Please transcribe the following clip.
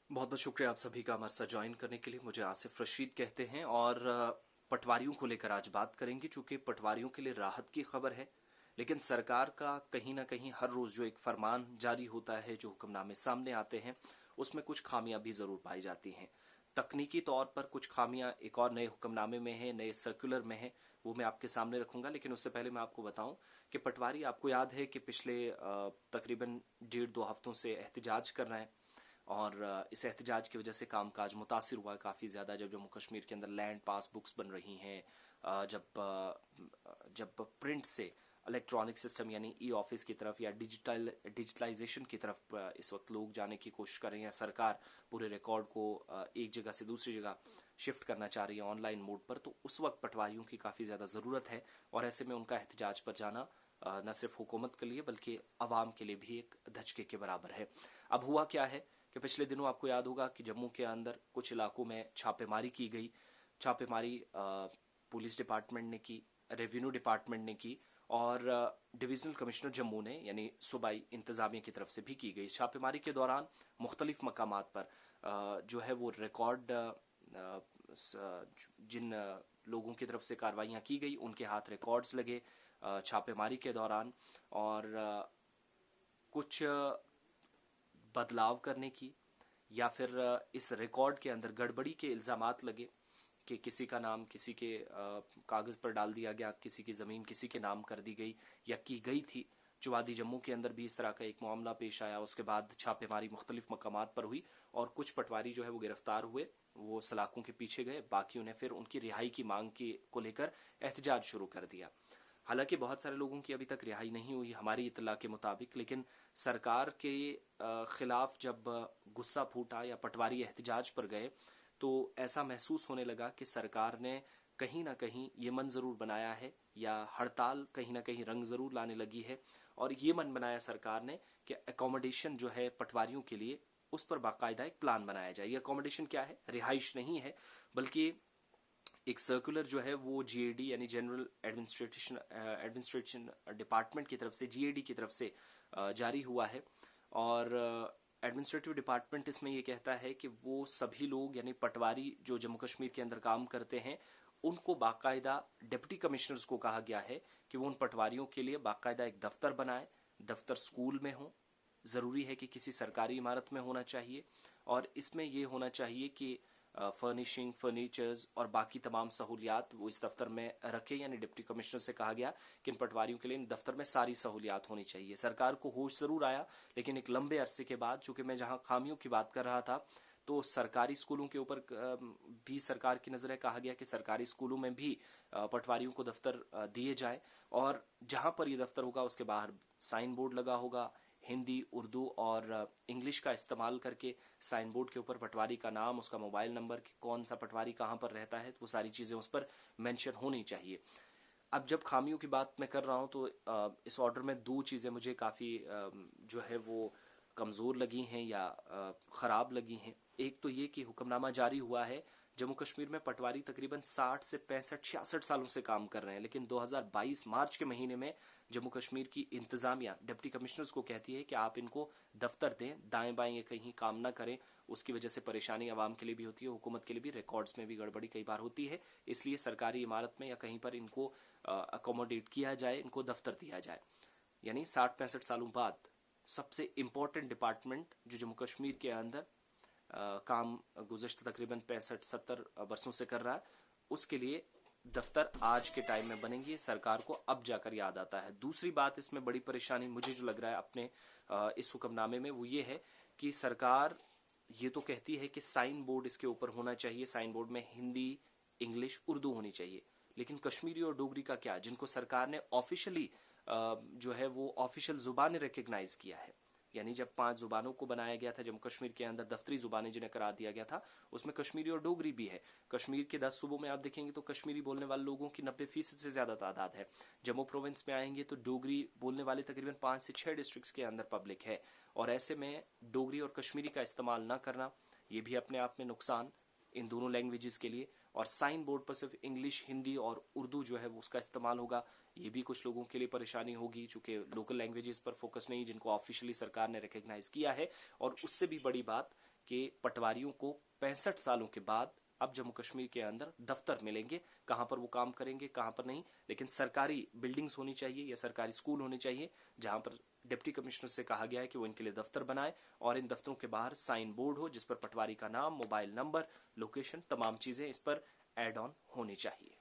बहुत बहुत शुक्रिया आप सभी का हमारे साथ ज्वाइन करने के लिए। मुझे आसिफ रशीद कहते हैं और पटवारियों को लेकर आज बात करेंगे। चूंकि पटवारियों के लिए राहत की खबर है, लेकिन सरकार का कहीं ना कहीं हर रोज जो एक फरमान जारी होता है, जो हुक्मनामे सामने आते हैं, उसमें कुछ खामियां भी जरूर पाई जाती हैं। तकनीकी तौर पर कुछ खामियां एक और नए हुक्मनामे में है, नए सर्कुलर में है, वो मैं आपके सामने रखूंगा। लेकिन उससे पहले मैं आपको बताऊं कि पटवारी, आपको याद है कि पिछले तकरीबन 1.5-2 हफ्तों से एहतजाज कर रहे हैं और इस एहतजाज की वजह से कामकाज मुतासिर हुआ है काफ़ी ज़्यादा। जब जम्मू कश्मीर के अंदर लैंड पासबुक्स बन रही हैं, जब प्रिंट से इलेक्ट्रॉनिक सिस्टम यानी ई ऑफिस की तरफ या डिजिटलाइजेशन की तरफ इस वक्त लोग जाने की कोशिश कर रहे हैं, सरकार पूरे रिकॉर्ड को एक जगह से दूसरी जगह शिफ्ट करना चाह रही है ऑनलाइन मोड पर, तो उस वक्त पटवारियों की काफ़ी ज़्यादा ज़रूरत है। और ऐसे में उनका एहतजाज पर जाना न सिर्फ हुकूमत के लिए बल्कि आवाम के लिए भी एक धचके के बराबर है। अब हुआ क्या है कि पिछले दिनों आपको याद होगा कि जम्मू के अंदर कुछ इलाकों में छापेमारी की गई। छापेमारी पुलिस डिपार्टमेंट ने की, रेवेन्यू डिपार्टमेंट ने की और डिविजनल कमिश्नर जम्मू ने यानी सूबाई इंतजामिया की तरफ से भी की गई। छापेमारी के दौरान मुख्तलिफ मकामात पर जो है वो रिकॉर्ड, जिन लोगों की तरफ से कार्रवाइयाँ की गई उनके हाथ रिकॉर्ड्स लगे छापेमारी के दौरान, और कुछ बदलाव करने की या फिर इस रिकॉर्ड के अंदर गड़बड़ी के इल्ज़ामात लगे कि किसी का नाम किसी के कागज़ पर डाल दिया गया, किसी की ज़मीन किसी के नाम कर दी गई या की गई थी। चुवादी जम्मू के अंदर भी इस तरह का एक मामला पेश आया। उसके बाद छापेमारी मुख्तलिफ मकामात पर हुई और कुछ पटवारी जो है वो गिरफ्तार हुए, वो सलाखों के पीछे गए। बाकियों ने फिर उनकी रिहाई की मांग की को लेकर एहतजाज शुरू कर दिया। हालांकि बहुत सारे लोगों की अभी तक रिहाई नहीं हुई हमारी इतला के मुताबिक, लेकिन सरकार के खिलाफ जब गुस्सा फूटा या पटवारी एहतजाज पर गए तो ऐसा महसूस होने लगा कि सरकार ने कहीं ना कहीं ये मन ज़रूर बनाया है या हड़ताल कहीं ना कहीं रंग ज़रूर लाने लगी है। और ये मन बनाया सरकार ने कि एकोमोडेशन जो है पटवारियों के लिए, उस पर बाकायदा एक प्लान बनाया जाए। ये एकोमोडेशन क्या है? रिहाइश नहीं है, बल्कि एक सर्कुलर जो है वो जीएडी यानी जनरल एडमिनिस्ट्रेशन डिपार्टमेंट की तरफ से, जीएडी की तरफ से जारी हुआ है। और एडमिनिस्ट्रेटिव डिपार्टमेंट इसमें ये कहता है कि वो सभी लोग यानी पटवारी जो जम्मू कश्मीर के अंदर काम करते हैं, उनको बाकायदा डिप्टी कमिश्नर्स को कहा गया है कि वो उन पटवारियों के लिए बाकायदा एक दफ्तर बनाए। दफ्तर स्कूल में हो, ज़रूरी है कि किसी सरकारी इमारत में होना चाहिए, और इसमें यह होना चाहिए कि फर्निशिंग, फर्नीचर्स और बाकी तमाम सहूलियात वो इस दफ्तर में रखे। यानी डिप्टी कमिश्नर से कहा गया कि इन पटवारियों के लिए इन दफ्तर में सारी सहूलियात होनी चाहिए। सरकार को होश ज़रूर आया, लेकिन एक लंबे अरसे के बाद, चूंकि मैं जहां खामियों की बात कर रहा था, तो सरकारी स्कूलों के ऊपर भी सरकार की नज़र है। कहा गया कि सरकारी स्कूलों में भी पटवारियों को दफ्तर दिए जाए, और जहां पर ये दफ्तर होगा उसके बाहर साइन बोर्ड लगा होगा, हिंदी, उर्दू और इंग्लिश का इस्तेमाल करके साइन बोर्ड के ऊपर पटवारी का नाम, उसका मोबाइल नंबर, कि कौन सा पटवारी कहाँ पर रहता है, वो सारी चीज़ें उस पर मेंशन होनी चाहिए। अब जब खामियों की बात मैं कर रहा हूँ तो इस ऑर्डर में दो चीज़ें मुझे काफ़ी जो है वो कमज़ोर लगी हैं या ख़राब लगी हैं। एक तो ये कि हुक्मनामा जारी हुआ है, जम्मू कश्मीर में पटवारी तकरीबन 60 से 65-66 सालों से काम कर रहे हैं, लेकिन 2022 मार्च के महीने में जम्मू कश्मीर की इंतजामिया डिप्टी कमिश्नर्स को कहती है कि आप इनको दफ्तर दें, दाएं बाएं ये कहीं काम ना करें। उसकी वजह से परेशानी आवाम के लिए भी होती है, हुकूमत के लिए भी, रिकॉर्ड्स में भी गड़बड़ी कई बार होती है। इसलिए सरकारी इमारत में या कहीं पर इनको अकोमोडेट किया जाए, इनको दफ्तर दिया जाए। यानी 60-65 सालों बाद सबसे इम्पोर्टेंट डिपार्टमेंट जो जम्मू कश्मीर के अंदर काम गुज़श्ता तकरीबन 65-70 बरसों से कर रहा है, उसके लिए दफ्तर आज के टाइम में बनेंगे। सरकार को अब जाकर याद आता है। दूसरी बात इसमें बड़ी परेशानी मुझे जो लग रहा है अपने इस हुक्मनामे में, वो ये है कि सरकार ये तो कहती है कि साइन बोर्ड इसके ऊपर होना चाहिए, साइन बोर्ड में हिंदी, इंग्लिश, उर्दू होनी चाहिए, लेकिन कश्मीरी और डोगरी का क्या, जिनको सरकार ने ऑफिशियली जो है वो ऑफिशियल जुबान रिकग्नाइज किया है। यानी जब 5 जुबानों को बनाया गया था जम्मू कश्मीर के अंदर, दफ्तरी जुबानें जिन्हें करार दिया गया था, उसमें कश्मीरी और डोगरी भी है। कश्मीर के 10 सूबों में आप देखेंगे तो कश्मीरी बोलने वाले लोगों की 90% से ज्यादा तादाद है। जम्मू प्रोविंस में आएंगे तो डोगरी बोलने वाले तकरीबन 5 से 6 डिस्ट्रिक्ट्स के अंदर पब्लिक है, और ऐसे में डोगरी और कश्मीरी का इस्तेमाल न करना, ये भी अपने आप में नुकसान इन दोनों लैंग्वेजेस के लिए। और साइन बोर्ड पर सिर्फ इंग्लिश, हिंदी और उर्दू जो है वो उसका इस्तेमाल होगा, ये भी कुछ लोगों के लिए परेशानी होगी, चूंकि लोकल लैंग्वेजेस पर फोकस नहीं जिनको ऑफिशियली सरकार ने रिकग्नाइज किया है। और उससे भी बड़ी बात کہ پٹواریوں کو 65 سالوں کے بعد اب جموں کشمیر کے اندر دفتر ملیں گے. کہاں پر وہ کام کریں گے کہاں پر نہیں, لیکن سرکاری بلڈنگز ہونی چاہیے یا سرکاری اسکول ہونے چاہیے جہاں پر ڈپٹی کمشنر سے کہا گیا ہے کہ وہ ان کے لیے دفتر بنائے, اور ان دفتروں کے باہر سائن بورڈ ہو جس پر پٹواری کا نام, موبائل نمبر, لوکیشن, تمام چیزیں اس پر ایڈ آن ہونی چاہیے.